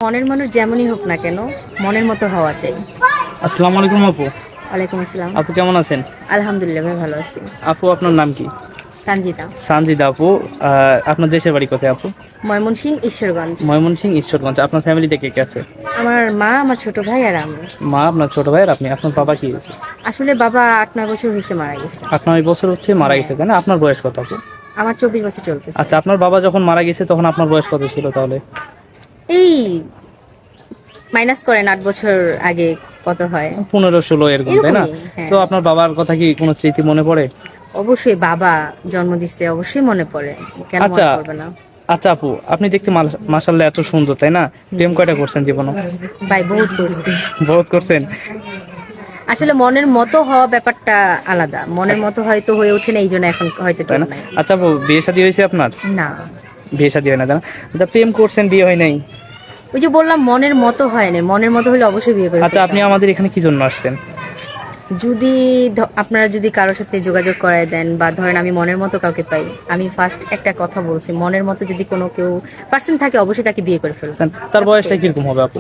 মনের মানুষ যেমনই হোক না কেন, মনের মতো হওয়া চাই। আসসালামু আলাইকুম আপু। ওয়ালাইকুম আসসালাম। আপু কেমন আছেন? আলহামদুলিল্লাহ, ভাই ভালো আছি। আপু আপনার নাম কি? সঞ্জিতা। সানজিদা আপু। আপনার দেশের বাড়ি কোথায় আপু? ময়মনসিংহ, ঈশ্বরগঞ্জ। ময়মনসিংহ, ঈশ্বরগঞ্জ। আপনার ফ্যামিলিতে কে কে আছে? আমার মা, আমার ছোট ভাই আর আমি। মা, আপনার ছোট ভাই আর আপনি। আপনার বাবা কি হয়েছে? আসলে বাবা 8-9 বছর হয়েছে মারা গেছে। আপনার ওই বছর হচ্ছে মারা গেছে, তাই না? আপনার বয়স কত আপু? আমার 24 বছর চলতেছে। আচ্ছা, আপনার বাবা যখন মারা গেছে তখন আপনার বয়স কত ছিল তাহলে? এই মাইনাস করেন 8 বছর আগে কত হয়, 15-16 এরকম, তাই না? এরকমই, হ্যাঁ। তো আপনার বাবার কথা কি কোনো স্মৃতি মনে পড়ে? অবশ্যই, বাবা জন্ম দিচ্ছে, অবশ্যই মনে পড়ে, কেন মনে আচ্ছা পড়বে না। আচ্ছা আপু, আপনি দেখতে মাশাআল্লাহ এত সুন্দর, তাই না? প্রেম কয়টা করছেন জীবনে? ভাই বহুত করছি। বহুত করছেন। আসলে মনের মতো হওয়া ব্যাপারটা আলাদা, মনের মতো হয়তো হয়ে ওঠে না, এই জন্য এখন হয়তো তাই ঠিক না? নাই। আচ্ছা আপু, বিয়ে শাদী হয়েছে আপনার? না, বিয়ে শাদী হয় না, তাই না? আচ্ছা, প্রেম করছেন, বিয়ে হয় নাই। ওই যে বললাম মনের মতো হয় না, মনের মতো হলে অবশ্যই বিয়ে করে আচ্ছা, আপনি ফেলতাম। আমাদের এখানে কি জন্য আসছেন? যদি আপনারা যদি কারোর সাথে যোগাযোগ করায় দেন বা ধরেন আমি মনের মতো কাউকে পাই, আমি ফার্স্ট একটা কথা বলছি, মনের মতো যদি কোনো কেউ পার্সন থাকে অবশ্যই তাকে বিয়ে করে ফেলতাম। তার বয়সটা কিরকম হবে আপু?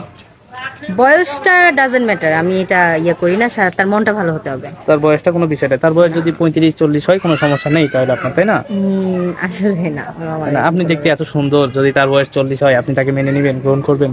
বয়সটা ডাজেন্ট ম্যাটার, আমি এটা করি না, তার মনটা ভালো হতে হবে। তার বয়সটা কোনো বিষয় না। তার বয়স যদি 35-40 হয় কোনো সমস্যা নেই তাহলে আপনার, তাই না? আসলে না, আমার না, আপনি দেখতে এত সুন্দর, যদি তার বয়স 40 হয় আপনি তাকে মেনে নেবেন, গ্রহণ করবেন?